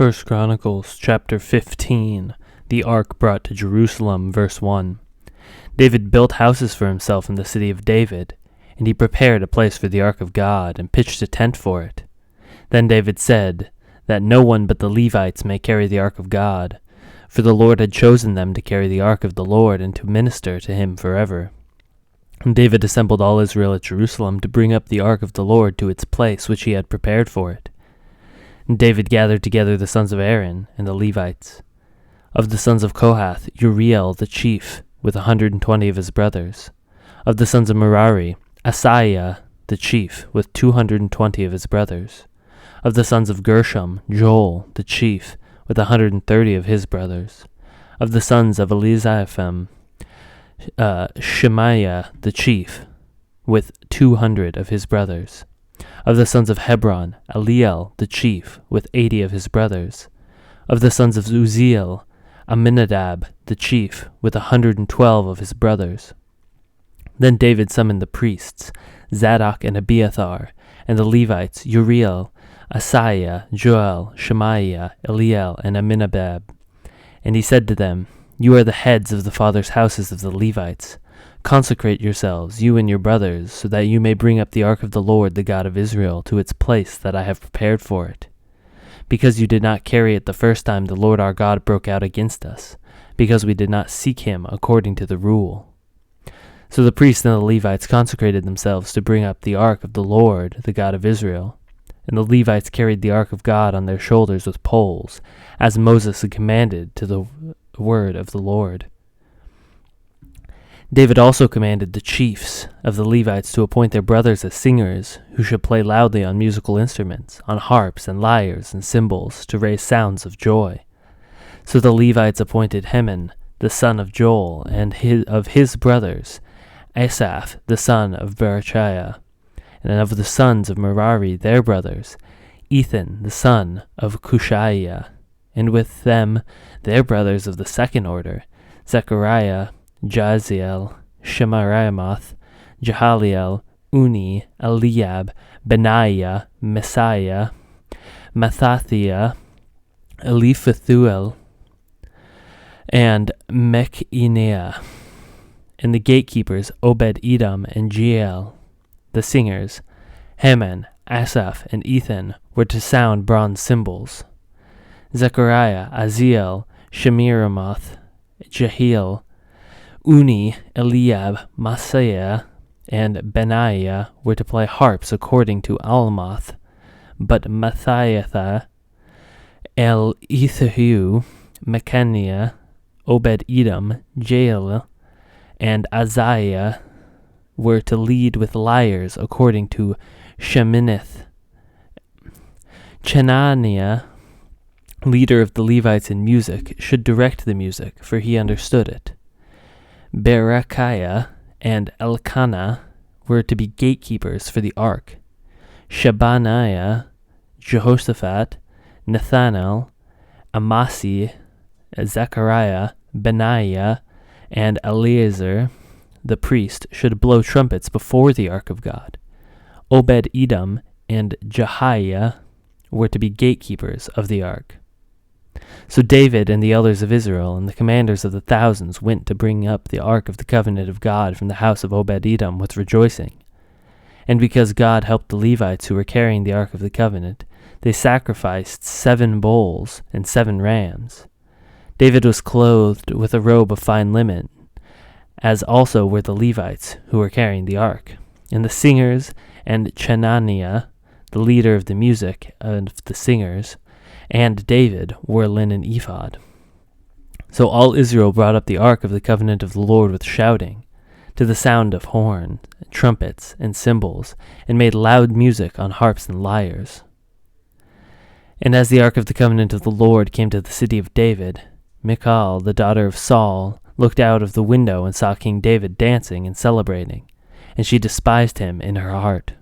1 Chronicles chapter 15, the ark brought to Jerusalem, verse 1. David built houses for himself in the city of David, and he prepared a place for the ark of God, and pitched a tent for it. Then David said, that no one but the Levites may carry the ark of God, for the Lord had chosen them to carry the ark of the Lord and to minister to him forever. And David assembled all Israel at Jerusalem to bring up the ark of the Lord to its place which he had prepared for it. And David gathered together the sons of Aaron and the Levites. Of the sons of Kohath, Uriel the chief, with 120 of his brothers. Of the sons of Merari, Asaiah the chief, with 220 of his brothers. Of the sons of Gershom, Joel the chief, with 130 of his brothers. Of the sons of Elizapham, Shemaiah the chief, with 200 of his brothers. Of the sons of Hebron, Eliel the chief, with 80 of his brothers. Of the sons of Uzziel, Aminadab the chief, with 112 of his brothers. Then David summoned the priests, Zadok and Abiathar, and the Levites, Uriel, Asaiah, Joel, Shemaiah, Eliel, and Aminadab. And he said to them, You are the heads of the fathers' houses of the Levites. Consecrate yourselves, you and your brothers, so that you may bring up the ark of the Lord, the God of Israel, to its place that I have prepared for it. Because you did not carry it the first time the Lord our God broke out against us, because we did not seek him according to the rule. So the priests and the Levites consecrated themselves to bring up the ark of the Lord, the God of Israel. And the Levites carried the ark of God on their shoulders with poles, as Moses had commanded to the word of the Lord. David also commanded the chiefs of the Levites to appoint their brothers as singers, who should play loudly on musical instruments, on harps and lyres and cymbals, to raise sounds of joy. So the Levites appointed Heman, the son of Joel, and of his brothers, Asaph, the son of Berechiah, and of the sons of Merari, their brothers, Ethan, the son of Cushiah, and with them their brothers of the second order, Zechariah, Jaziel, Shemaramoth, Jahaliel, Uni, Eliab, Benaiah, Messiah, Mathathiah, Eliphathuel, and Mechiniah, and the gatekeepers Obed-Edom and Jeiel. The singers, Heman, Asaph, and Ethan, were to sound bronze cymbals. Zechariah, Aziel, Shemiramoth, Jehiel, Uni, Eliab, Maaseiah, and Benaiah were to play harps according to Alamoth, but Mathathiah, Elithahu, Mechaniah, Obed-Edom, Jeiel, and Azariah were to lead with lyres according to Sheminith. Chenaniah, leader of the Levites in music, should direct the music, for he understood it. Berechiah and Elkanah were to be gatekeepers for the ark. Shebaniah, Jehoshaphat, Nathanael, Amasi, Zechariah, Benaiah, and Eleazar, the priest, should blow trumpets before the ark of God. Obed-Edom and Jehiah were to be gatekeepers of the ark. So David and the elders of Israel and the commanders of the thousands went to bring up the ark of the covenant of God from the house of Obed-Edom with rejoicing. And because God helped the Levites who were carrying the ark of the covenant, they sacrificed 7 bulls and 7 rams. David was clothed with a robe of fine linen, as also were the Levites who were carrying the ark. And the singers and Chenaniah, the leader of the music of the singers, and David wore a linen ephod. So all Israel brought up the ark of the covenant of the Lord with shouting, to the sound of horn, trumpets, and cymbals, and made loud music on harps and lyres. And as the ark of the covenant of the Lord came to the city of David, Michal, the daughter of Saul, looked out of the window and saw King David dancing and celebrating, and she despised him in her heart.